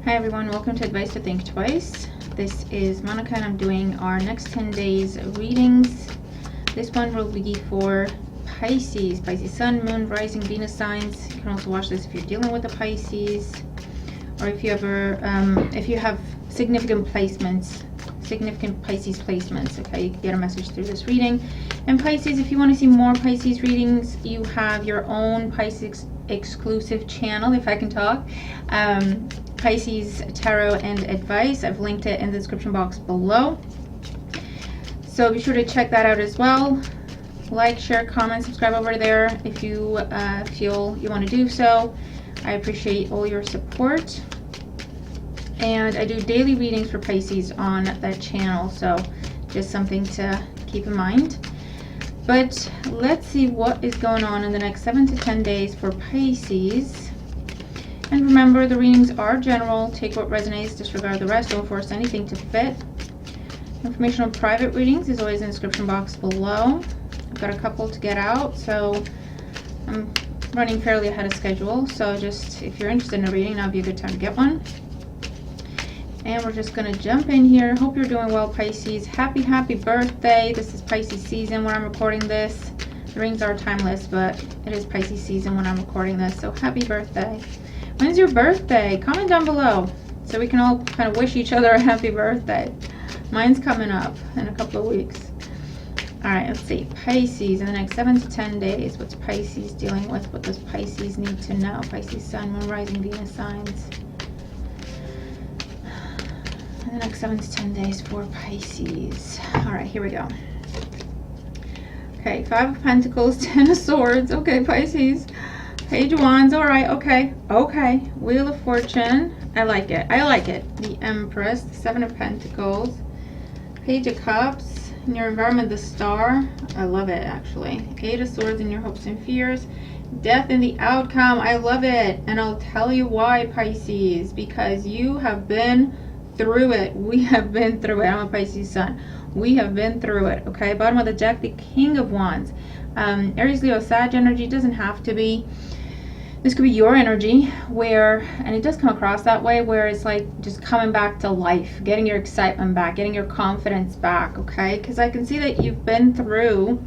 Hi everyone, welcome to Advice to Think Twice. This is Monica and I'm doing our next 10 days readings. This one will be for Pisces, Pisces Sun, Moon, Rising, Venus signs. You can also watch this if you're dealing with a Pisces, or if you have significant placements, significant Pisces placements. Okay, you can get a message through this reading. And Pisces, if you want to see more Pisces readings, you have your own Pisces exclusive channel, if I can talk. Pisces Tarot and Advice. I've linked it in the description box below, so be sure to check that out as well. Like, share, comment, subscribe over there if you feel you want to do so. I appreciate all your support, and I do daily readings for Pisces on that channel, so just something to keep in mind. But let's see what is going on in the next 7 to 10 days for Pisces. And remember, the readings are general. Take what resonates, disregard the rest. Don't force anything to fit. Information on private readings is always in the description box below. I've got a couple to get out, so I'm running fairly ahead of schedule. So just, if you're interested in a reading, that'd be a good time to get one. And we're just going to jump in here. Hope you're doing well, Pisces. Happy birthday. This is Pisces season when I'm recording this. The readings are timeless, but it is Pisces season when I'm recording this, so happy birthday. When's your birthday? Comment down below so we can all kind of wish each other a happy birthday. Mine's coming up in a couple of weeks. Alright, let's see. Pisces in the next 7 to 10 days. What's Pisces dealing with? What does Pisces need to know? Pisces Sun, Moon, Rising, Venus signs. In the next 7 to 10 days for Pisces. Alright, here we go. Okay, 5 of Pentacles, 10 of Swords. Okay, Pisces. Page of Wands. Alright, okay. Wheel of Fortune. I like it. The Empress, the 7 of Pentacles. Page of Cups. In your environment, the Star. I love it, actually. 8 of Swords in your hopes and fears. Death in the outcome. I love it. And I'll tell you why, Pisces. Because you have been through it. We have been through it. I'm a Pisces Sun. We have been through it. Okay, bottom of the deck, the King of Wands. Aries, Leo, Sag energy. Doesn't have to be. This could be your energy where, and it does come across that way, where it's like just coming back to life, getting your excitement back, getting your confidence back. Okay, because I can see that you've been through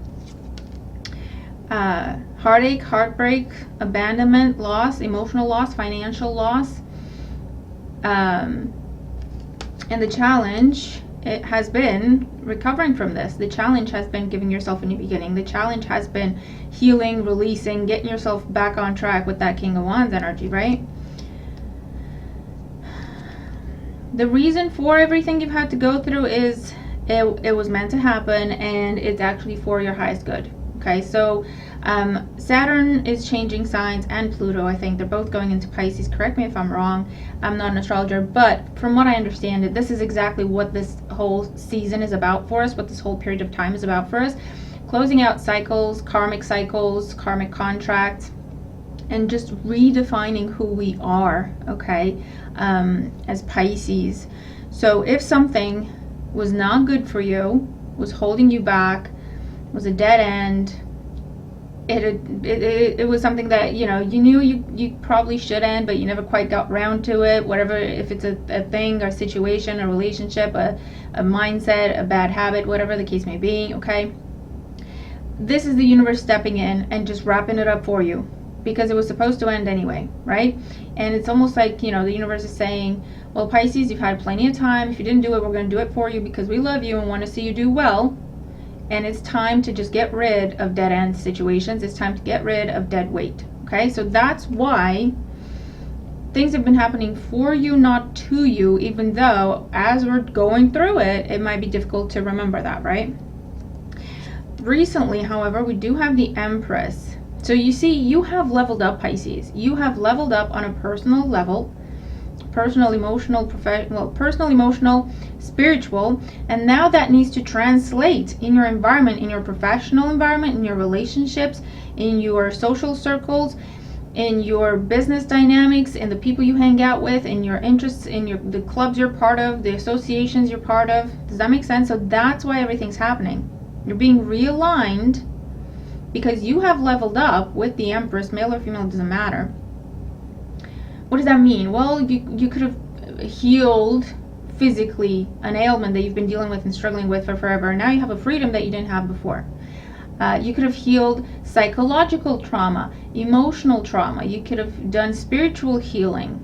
heartache, heartbreak, abandonment, loss, emotional loss, financial loss, and the challenge, it has been recovering from this. The challenge has been giving yourself a new beginning. The challenge has been healing, releasing, getting yourself back on track with that King of Wands energy, right? The reason for everything you've had to go through is it was meant to happen, and it's actually for your highest good. Okay, so Saturn is changing signs, and Pluto, I think they're both going into Pisces. Correct me if I'm wrong. I'm not an astrologer, but from what I understand it, this is exactly what this whole season is about for us, what this whole period of time is about for us. Closing out cycles, karmic contracts, and just redefining who we are, okay, as Pisces. So if something was not good for you, was holding you back, was a dead end, it was something that you knew you probably should end, but you never quite got round to it, whatever, if it's a thing, a situation, a relationship, a mindset, a bad habit, whatever the case may be. Okay, this is the universe stepping in and just wrapping it up for you, because it was supposed to end anyway, right? And it's almost like, the universe is saying, well, Pisces, you've had plenty of time. If you didn't do it, we're going to do it for you because we love you and want to see you do well. And it's time to just get rid of dead end situations. It's time to get rid of dead weight. Okay, so that's why things have been happening for you, not to you, even though as we're going through it, it might be difficult to remember that, right? Recently, however, we do have the Empress. So you see, you have leveled up, Pisces. You have leveled up on a personal level. Personal, emotional, spiritual, and now that needs to translate in your environment, in your professional environment, in your relationships, in your social circles, in your business dynamics, in the people you hang out with, in your interests, in the clubs you're part of, the associations you're part of. Does that make sense? So that's why everything's happening. You're being realigned because you have leveled up with the Empress, male or female, doesn't matter. What does that mean? Well, you could have healed physically an ailment that you've been dealing with and struggling with for forever. Now you have a freedom that you didn't have before. You could have healed psychological trauma, emotional trauma. You could have done spiritual healing.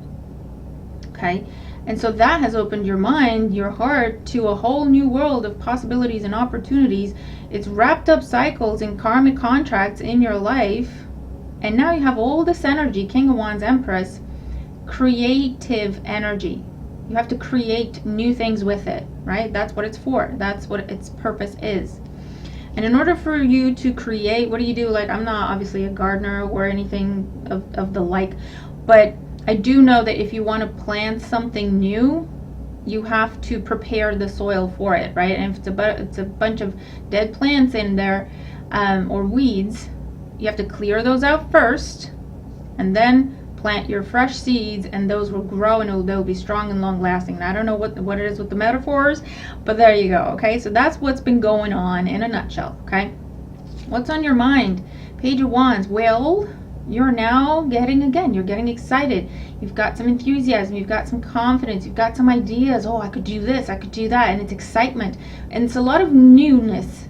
Okay? And so that has opened your mind, your heart, to a whole new world of possibilities and opportunities. It's wrapped up cycles and karmic contracts in your life. And now you have all this energy, King of Wands, Empress, creative energy. You have to create new things with it, right? That's what it's for. That's what its purpose is. And in order for you to create, what do you do? Like, I'm not obviously a gardener or anything of the like, but I do know that if you want to plant something new, you have to prepare the soil for it, right? And if it's a bunch of dead plants in there, or weeds, you have to clear those out first, and then plant your fresh seeds, and those will grow, and they'll be strong and long lasting. And I don't know what it is with the metaphors, but there you go. Okay, so that's what's been going on in a nutshell. Okay, what's on your mind? Page of Wands. Well, you're now you're getting excited. You've got some enthusiasm, you've got some confidence, you've got some ideas. Oh, I could do this, I could do that, and it's excitement, and it's a lot of newness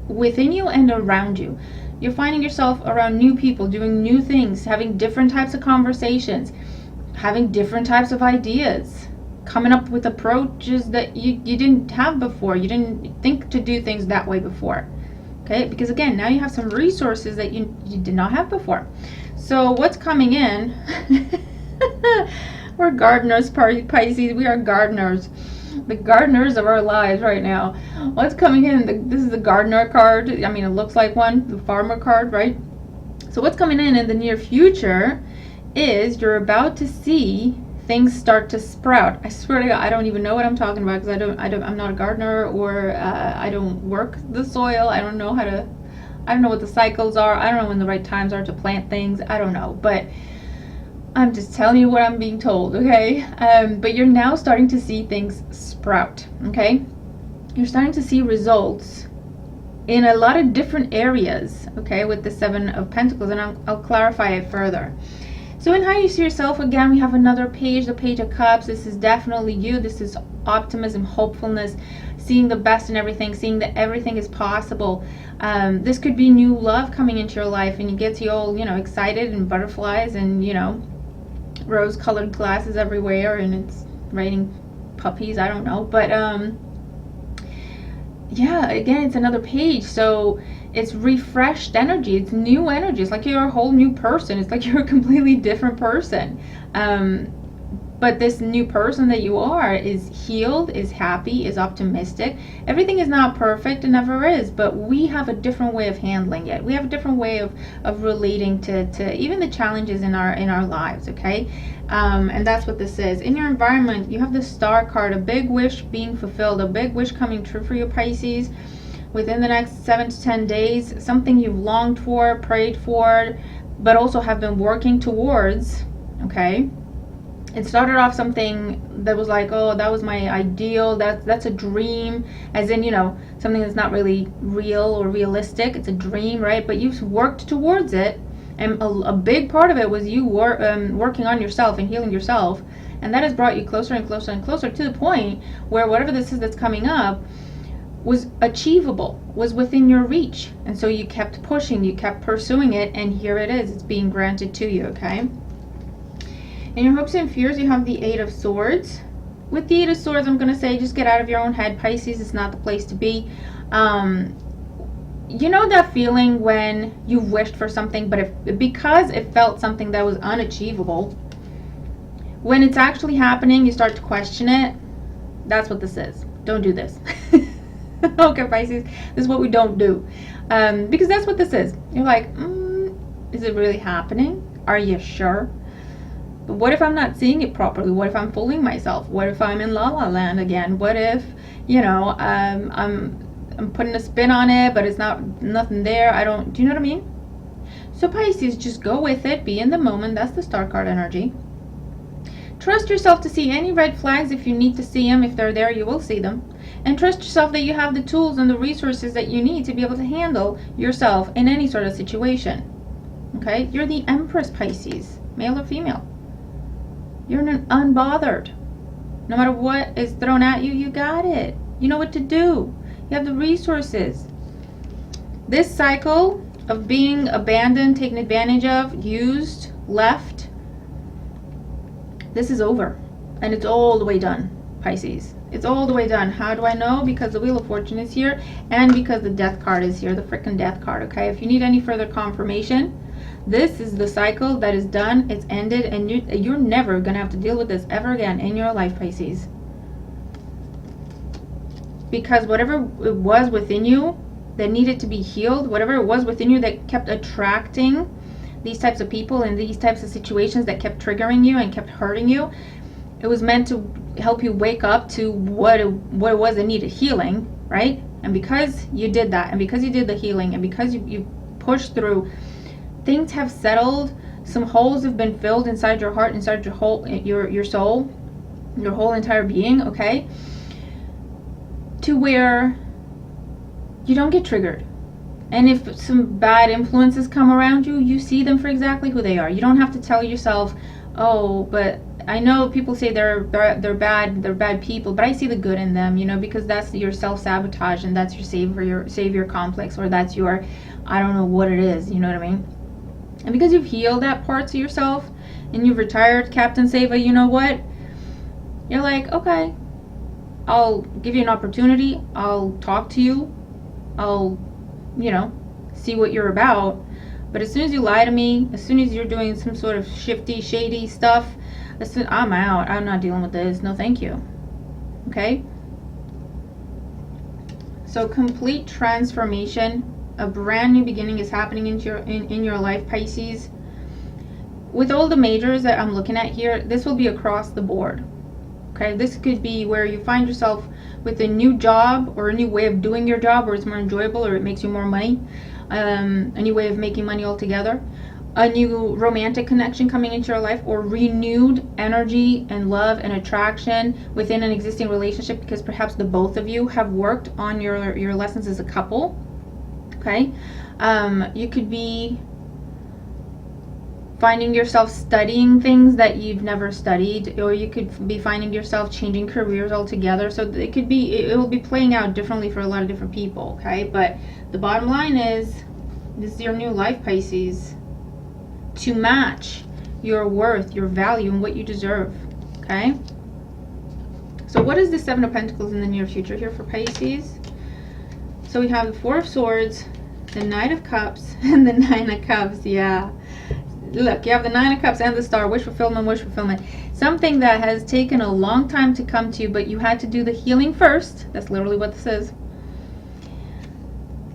within you and around you. You're finding yourself around new people, doing new things, having different types of conversations, having different types of ideas, coming up with approaches that you didn't have before. You didn't think to do things that way before. Okay, because again, now you have some resources that you did not have before. So what's coming in? We're gardeners, Pisces. We are gardeners. The gardeners of our lives right now. What's coming in? This is the gardener card. I mean, it looks like one, the farmer card, right? So what's coming in the near future is you're about to see things start to sprout. I swear to God, I don't even know what I'm talking about, because I'm not a gardener, or I don't work the soil. I don't know what the cycles are. I don't know when the right times are to plant things. I don't know, but I'm just telling you what I'm being told, okay? But you're now starting to see things sprout, okay? You're starting to see results in a lot of different areas, okay, with the Seven of Pentacles, and I'll clarify it further. So in how you see yourself, again, we have another page, the Page of Cups. This is definitely you. This is optimism, hopefulness, seeing the best in everything, seeing that everything is possible. This could be new love coming into your life, and you get you all, excited, and butterflies, and, rose-colored glasses everywhere, and it's raining puppies. I don't know, but yeah, again, it's another page. So it's refreshed energy, it's new energy. It's like you're a whole new person. It's like you're a completely different person. But this new person that you are is healed, is happy, is optimistic. Everything is not perfect, it never is, but we have a different way of handling it. We have a different way of relating to even the challenges in our lives, okay? And that's what this is. In your environment, you have the Star card, a big wish being fulfilled, a big wish coming true for you, Pisces, within the next 7 to 10 days, something you've longed for, prayed for, but also have been working towards, okay? It started off something that was like, oh, that was my ideal, that's a dream, as in, something that's not really real or realistic. It's a dream, right? But you've worked towards it, and a big part of it was you working on yourself and healing yourself, and that has brought you closer and closer and closer to the point where whatever this is that's coming up was achievable, was within your reach. And so you kept pushing, you kept pursuing it, and here it is. It's being granted to you, okay? In your hopes and fears, you have the Eight of Swords. With the Eight of Swords, I'm going to say just get out of your own head, Pisces. It's not the place to be. You know that feeling when you've wished for something, but because it felt something that was unachievable, when it's actually happening, you start to question it. That's what this is. Don't do this. Okay, Pisces, this is what we don't do. Because that's what this is. You're like, is it really happening? Are you sure? But what if I'm not seeing it properly? What if I'm fooling myself? What if I'm in La La Land again? What if, I'm putting a spin on it, but it's nothing there. Do you know what I mean? So Pisces, just go with it. Be in the moment. That's the Star card energy. Trust yourself to see any red flags if you need to see them. If they're there, you will see them. And trust yourself that you have the tools and the resources that you need to be able to handle yourself in any sort of situation. Okay? You're the Empress, Pisces, male or female. You're unbothered. No matter what is thrown at you, you got it. You know what to do. You have the resources. This cycle of being abandoned, taken advantage of, used, left, this is over. And it's all the way done, Pisces. It's all the way done. How do I know? Because the Wheel of Fortune is here and because the Death card is here, the freaking Death card, okay? If you need any further confirmation, this is the cycle that is done. It's ended, and you're never going to have to deal with this ever again in your life, Pisces. Because whatever it was within you that needed to be healed, whatever it was within you that kept attracting these types of people and these types of situations that kept triggering you and kept hurting you, it was meant to help you wake up to what it was that needed healing, right? And because you did that, and because you did the healing, and because you pushed through, things have settled. Some holes have been filled inside your heart, inside your whole, your soul, your whole entire being, okay? To where you don't get triggered. And if some bad influences come around you, you see them for exactly who they are. You don't have to tell yourself, oh, but I know people say they're bad people, but I see the good in them, you know, because that's your self-sabotage, and that's your savior complex, or that's your, I don't know what it is, you know what I mean? And because you've healed that part to yourself and you've retired, Captain Sava, you know what? You're like, okay, I'll give you an opportunity. I'll talk to you. I'll, you know, see what you're about. But as soon as you lie to me, as soon as you're doing some sort of shady stuff, I'm out. I'm not dealing with this. No, thank you. Okay? So complete transformation. A brand new beginning is happening in your life, Pisces. With all the majors that I'm looking at here, this will be across the board. Okay, this could be where you find yourself with a new job or a new way of doing your job, where it's more enjoyable or it makes you more money, a new way of making money altogether, a new romantic connection coming into your life, or renewed energy and love and attraction within an existing relationship, because perhaps the both of you have worked on your lessons as a couple. Okay, you could be finding yourself studying things that you've never studied, or you could be finding yourself changing careers altogether. So it will be playing out differently for a lot of different people, okay? But the bottom line is, this is your new life, Pisces, to match your worth, your value, and what you deserve, okay? So what is the Seven of Pentacles in the near future here for Pisces? So we have the Four of Swords, the Knight of Cups, and the Nine of Cups. Yeah. Look, you have the Nine of Cups and the Star. Wish fulfillment. Something that has taken a long time to come to you, but you had to do the healing first. That's literally what this is.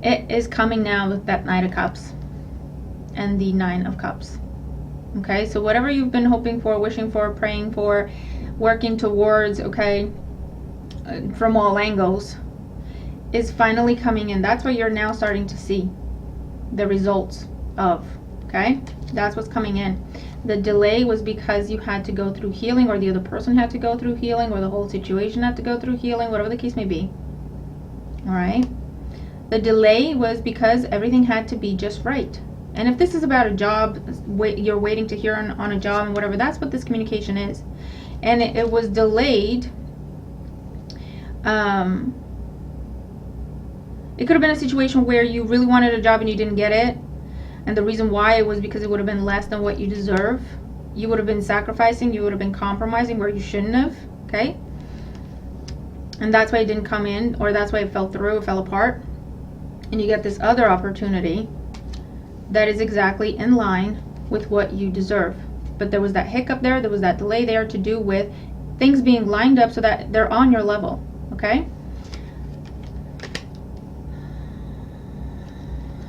It is coming now with that Knight of Cups and the Nine of Cups. Okay, so whatever you've been hoping for, wishing for, praying for, working towards, okay, from all angles, is finally coming in. That's what you're now starting to see the results of, okay? That's what's coming in. The delay was because you had to go through healing, or the other person had to go through healing, or the whole situation had to go through healing, whatever the case may be. All right? The delay was because everything had to be just right. And if this is about a job, you're waiting to hear on a job and whatever, that's what this communication is. And it was delayed. It could have been a situation where you really wanted a job and you didn't get it. And the reason why it was because it would have been less than what you deserve. You would have been sacrificing, you would have been compromising where you shouldn't have, okay? And that's why it didn't come in, or that's why it fell through, it fell apart. And you get this other opportunity that is exactly in line with what you deserve. But there was that hiccup there was that delay there to do with things being lined up so that they're on your level, okay?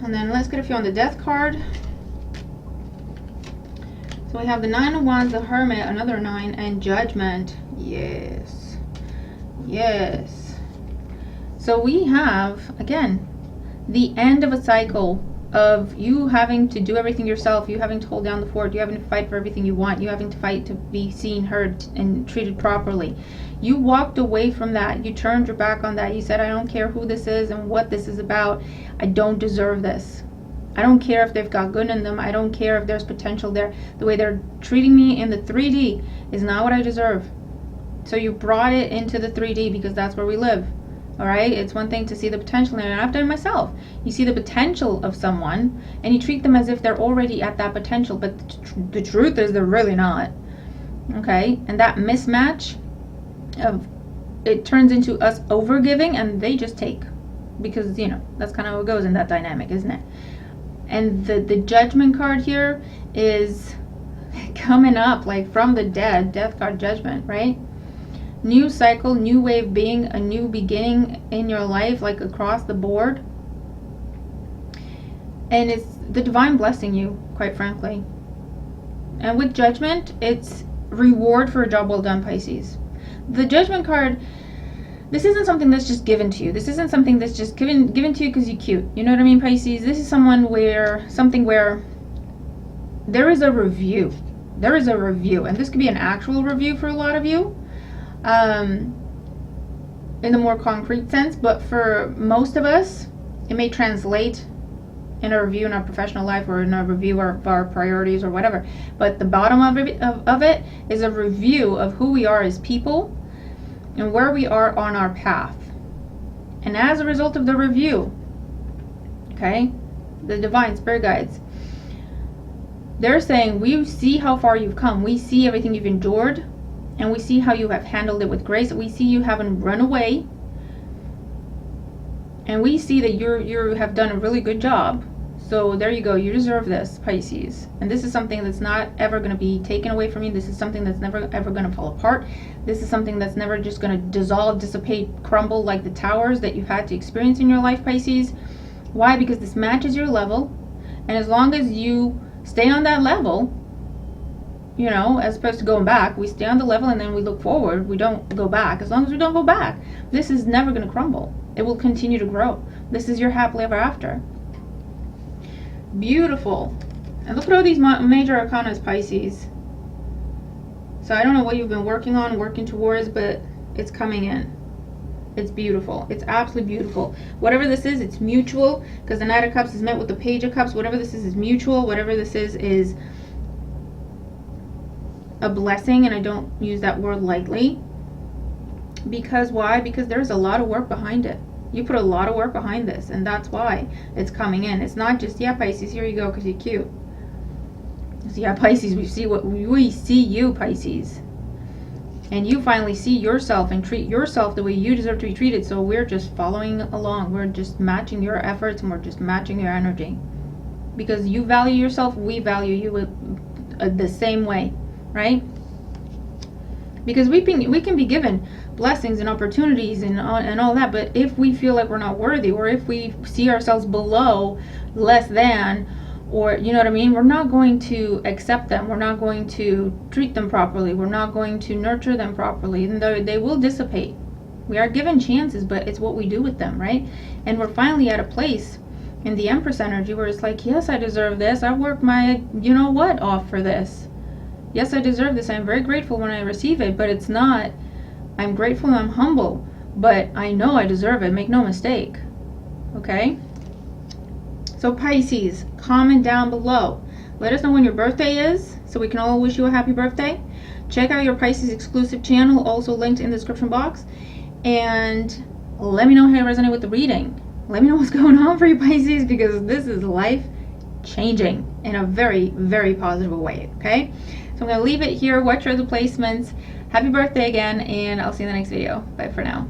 And then let's get a few on the Death card. So we have the Nine of Wands, the Hermit, another 9, and Judgment. Yes. Yes. So we have, again, the end of a cycle of you having to do everything yourself, you having to hold down the fort, you having to fight for everything you want, you having to fight to be seen, heard, and treated properly. You walked away from that. You turned your back on that. You said, I don't care who this is and what this is about. I don't deserve this. I don't care if they've got good in them. I don't care if there's potential there. The way they're treating me in the 3D is not what I deserve. So you brought it into the 3D because that's where we live. All right, it's one thing to see the potential, and I've done it myself. You see the potential of someone and you treat them as if they're already at that potential, but the truth is they're really not. Okay, and that mismatch of it turns into us overgiving and they just take, because you know that's kind of how it goes in that dynamic, isn't it? And the Judgment card here is coming up like from the dead, Death card, Judgment, right? New cycle, new way of being, a new beginning in your life, like across the board. And it's the divine blessing you, quite frankly. And with Judgment, it's reward for a job well done, Pisces. The Judgment card, this isn't something that's just given to you. This isn't something that's just given to you because you're cute. You know what I mean, Pisces? This is something where there is a review. There is a review, and this could be an actual review for a lot of you. In the more concrete sense, but for most of us it may translate in a review in our professional life or in a review of our priorities or whatever, but the bottom of it is a review of who we are as people and where we are on our path. And as a result of the review, okay, the divine spirit guides, they're saying, we see how far you've come, we see everything you've endured, and we see how you have handled it with grace. We see you haven't run away. And we see that you have done a really good job. So there you go. You deserve this, Pisces. And this is something that's not ever going to be taken away from you. This is something that's never ever going to fall apart. This is something that's never just going to dissolve, dissipate, crumble like the towers that you've had to experience in your life, Pisces. Why? Because this matches your level. And as long as you stay on that level, you know, as opposed to going back, we stay on the level and then we look forward. We don't go back. As long as we don't go back, this is never going to crumble. It will continue to grow. This is your happily ever after. Beautiful. And look at all these major arcanas, Pisces. So I don't know what you've been working on, working towards, but it's coming in. It's beautiful. It's absolutely beautiful. Whatever this is, it's mutual, because the Knight of Cups is met with the Page of Cups. Whatever this is mutual. Whatever this is a blessing, and I don't use that word lightly. Because why? Because there's a lot of work behind it. You put a lot of work behind this, and that's why it's coming in. It's not just, yeah, Pisces, here you go because you're cute. So yeah, Pisces, we see you, Pisces. And you finally see yourself and treat yourself the way you deserve to be treated. So we're just following along. We're just matching your efforts, and we're just matching your energy. Because you value yourself, we value you the same way. Right? Because we can be given blessings and opportunities and all that, but if we feel like we're not worthy, or if we see ourselves below, less than, or you know what I mean, we're not going to accept them. We're not going to treat them properly. We're not going to nurture them properly, and they will dissipate. We are given chances, but it's what we do with them, right? And we're finally at a place in the Empress energy where it's like, yes, I deserve this. I worked my you know what off for this. Yes, I deserve this. I'm very grateful when I receive it, but it's not, I'm grateful and I'm humble, but I know I deserve it. Make no mistake. Okay? So Pisces, comment down below. Let us know when your birthday is so we can all wish you a happy birthday. Check out your Pisces exclusive channel, also linked in the description box. And let me know how you resonate with the reading. Let me know what's going on for you, Pisces, because this is life changing in a very, very positive way. Okay? So I'm going to leave it here. Watch your other placements. Happy birthday again, and I'll see you in the next video. Bye for now.